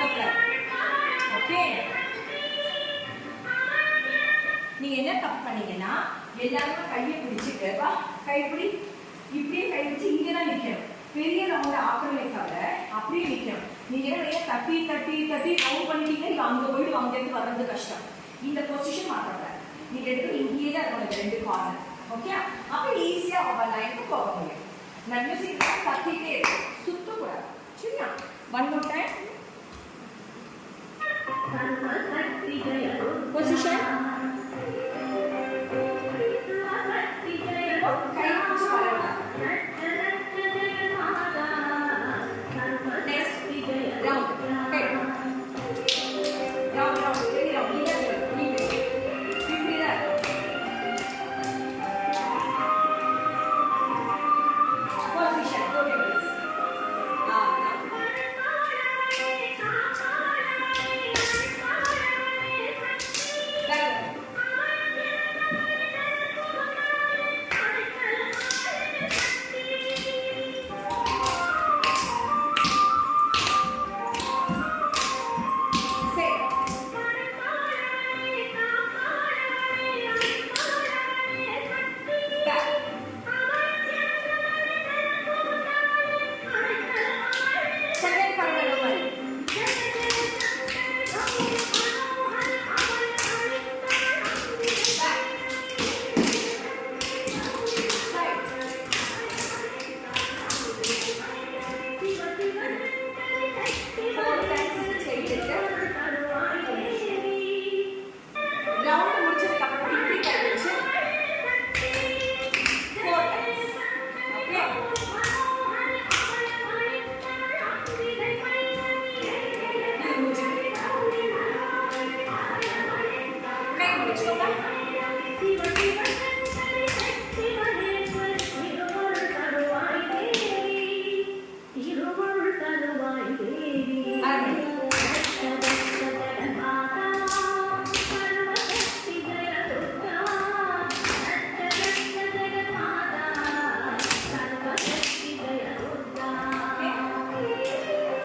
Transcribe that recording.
Okay, நீங்க என்ன தப்பு பண்ணீங்கன்னா எல்லாரும் கையை பிடிச்சிட்டு கைப்பிடி இப்படியே கை வச்சு இங்கதான் நிக்கணும். பெரிய ரவுண்ட் ஆக்கணுமே தவிர அப்படியே நிக்கணும். நீங்க என்ன தட்டி தட்டி தட்டி ரவுண்ட் பண்ணிட்டீங்க, இல்ல அங்க போயிட்டு அங்க இருந்து வர்றது கஷ்டம். இந்த பொசிஷன் மாற்றக்கூடாது. நீங்க எடுத்து இங்கேயே தான் இருக்கணும், ரெண்டு கார்னர். ஓகே, அப்ப ஈஸியா உங்க லைனுக்கு போக முடியும். நான் மியூசிக் தட்டிட்டே இருக்கும், சுத்தக்கூடாது. சரியா? One more time. பொசிஷன்